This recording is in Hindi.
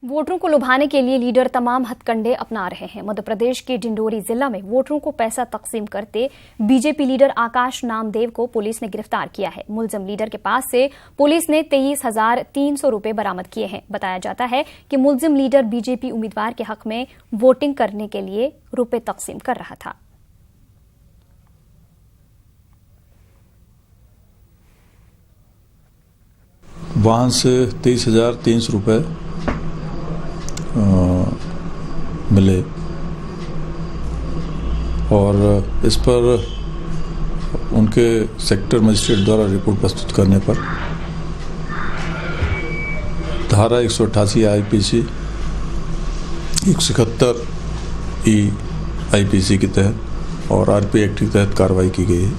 वोटरों को लुभाने के लिए लीडर तमाम हथकंडे अपना रहे हैं। मध्य प्रदेश के डिंडोरी जिला में वोटरों को पैसा तकसीम करते बीजेपी लीडर आकाश नामदेव को पुलिस ने गिरफ्तार किया है। मुलजिम लीडर के पास से पुलिस ने 23,300 रुपए बरामद किए हैं। बताया जाता है कि मुलजिम लीडर बीजेपी उम्मीदवार के हक में वोटिंग करने के लिए रुपए तकसीम कर रहा था। वहाँ से 23,300 रुपये मिले और इस पर उनके सेक्टर मजिस्ट्रेट द्वारा रिपोर्ट प्रस्तुत करने पर धारा 188 आईपीसी 171 आईपीसी के तहत और आरपी एक्ट के तहत कार्रवाई की गई है।